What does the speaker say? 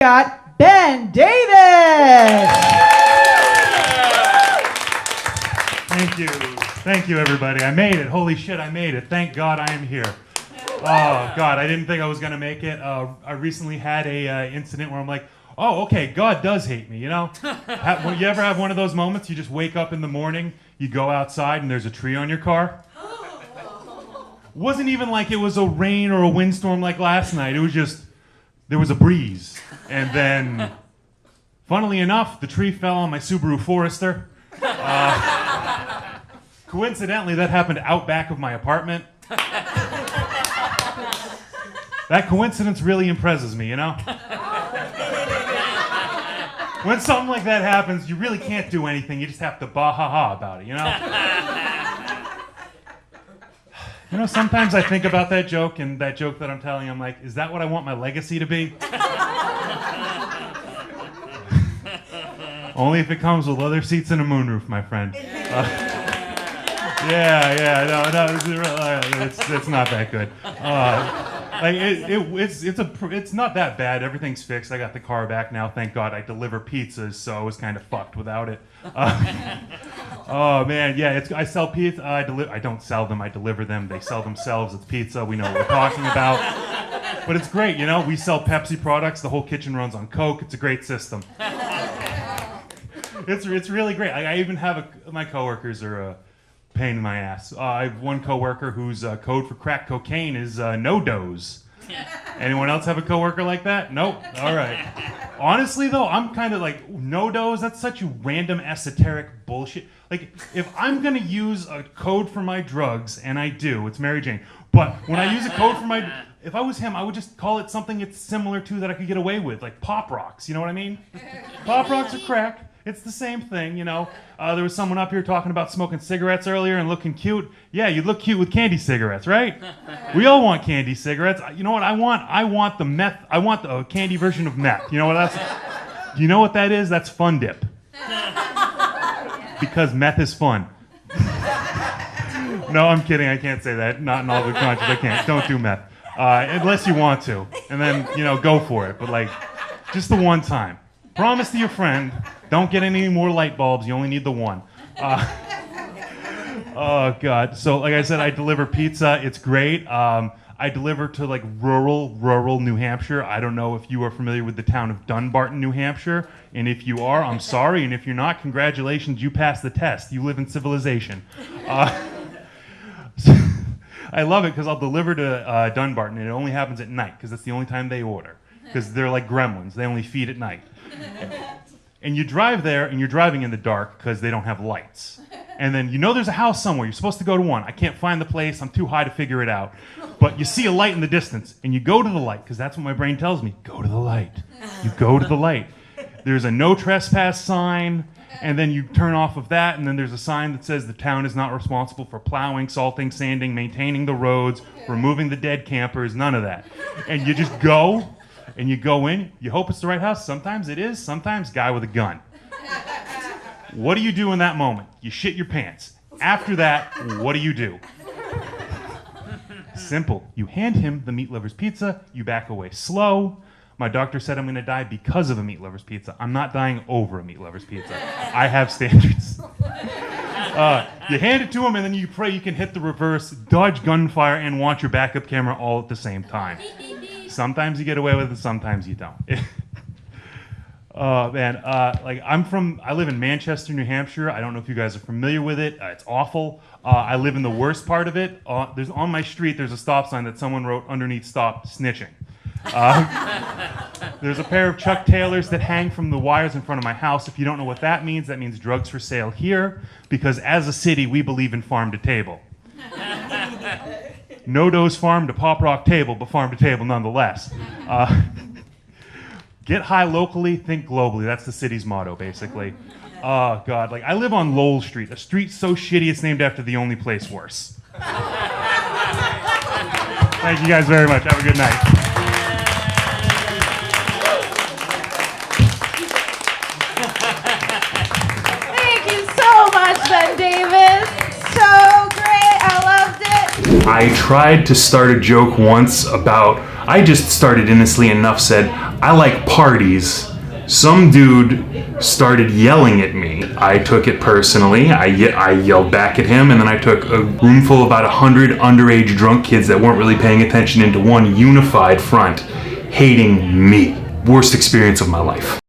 got Ben Davis. Thank you, everybody. I made it. Holy shit, I made it. Thank God I am here. Oh, God, I didn't think I was going to make it. I recently had a incident where I'm like, oh, okay, God does hate me, you know? When you ever have one of those moments, you just wake up in the morning, you go outside, and there's a tree on your car? Wasn't even like it was a rain or a windstorm like last night. It was just, there was a breeze. And then, funnily enough, the tree fell on my Subaru Forester. Coincidentally, that happened out back of my apartment. That coincidence really impresses me, you know? When something like that happens, you really can't do anything. You just have to bah-ha-ha about it, you know? You know, sometimes I think about that joke, and that joke that I'm telling, I'm like, is that what I want my legacy to be? Only if it comes with leather seats and a moonroof, my friend. It's not that good. It's not that bad. Everything's fixed. I got the car back now. Thank God. I deliver pizzas, so I was kind of fucked without it. Oh man, yeah. I sell pizza. I don't sell them. I deliver them. They sell themselves. It's pizza. We know what we're talking about. But it's great, you know. We sell Pepsi products. The whole kitchen runs on Coke. It's a great system. It's really great. I even have my coworkers are a pain in my ass. I have one coworker whose code for crack cocaine is no dose. Anyone else have a coworker like that? Nope. All right. Honestly, though, I'm kind of like, no dose, that's such a random esoteric bullshit. Like, if I'm going to use a code for my drugs, and I do, it's Mary Jane. But when I use a code for my... If I was him, I would just call it something it's similar to that I could get away with, like Pop Rocks, you know what I mean? Pop Rocks are crack. It's the same thing, you know. There was someone up here talking about smoking cigarettes earlier and looking cute. Yeah, you look cute with candy cigarettes, right? We all want candy cigarettes. You know what I want? I want the meth. I want the candy version of meth. You know what that's? Do you know what that is? That's Fun Dip. Because meth is fun. No, I'm kidding. I can't say that. Not in all good conscience. I can't. Don't do meth. Unless you want to. And then, you know, go for it. But like, just the one time. Promise to your friend, don't get any more light bulbs. You only need the one. Oh, God. So, like I said, I deliver pizza. It's great. I deliver to, like, rural New Hampshire. I don't know if you are familiar with the town of Dunbarton, New Hampshire. And if you are, I'm sorry. And if you're not, congratulations. You passed the test. You live in civilization. I love it because I'll deliver to Dunbarton, and it only happens at night because that's the only time they order. Because they're like gremlins. They only feed at night. And you drive there, and you're driving in the dark because they don't have lights. And then you know there's a house somewhere. You're supposed to go to one. I can't find the place. I'm too high to figure it out. But you see a light in the distance, and you go to the light because that's what my brain tells me. Go to the light. You go to the light. There's a no trespass sign, and then you turn off of that, and then there's a sign that says the town is not responsible for plowing, salting, sanding, maintaining the roads, removing the dead campers, none of that. And you just go... And you go in, you hope it's the right house. Sometimes it is, sometimes guy with a gun. What do you do in that moment? You shit your pants. After that, what do? Simple. You hand him the meat lover's pizza, you back away slow. My doctor said I'm going to die because of a meat lover's pizza. I'm not dying over a meat lover's pizza. I have standards. You hand it to him, and then you pray you can hit the reverse, dodge gunfire, and watch your backup camera all at the same time. Sometimes you get away with it, sometimes you don't. Oh, man. I live in Manchester, New Hampshire. I don't know if you guys are familiar with it. It's awful. I live in the worst part of it. On my street, there's a stop sign that someone wrote underneath "Stop Snitching." There's a pair of Chuck Taylors that hang from the wires in front of my house. If you don't know what that means drugs for sale here, because as a city, we believe in farm to table. No dose farm to pop rock table, but farm to table nonetheless. Get high locally, think globally. That's the city's motto, basically. Oh, God. Like, I live on Lowell Street, a street so shitty it's named after the only place worse. Thank you guys very much. Have a good night. Thank you so much, Ben Davis. So great. I loved it. I tried to start a joke once about, I just started innocently enough, said, I like parties. Some dude started yelling at me. I took it personally. I yelled back at him, and then I took a room full of about 100 underage drunk kids that weren't really paying attention into one unified front, hating me. Worst experience of my life.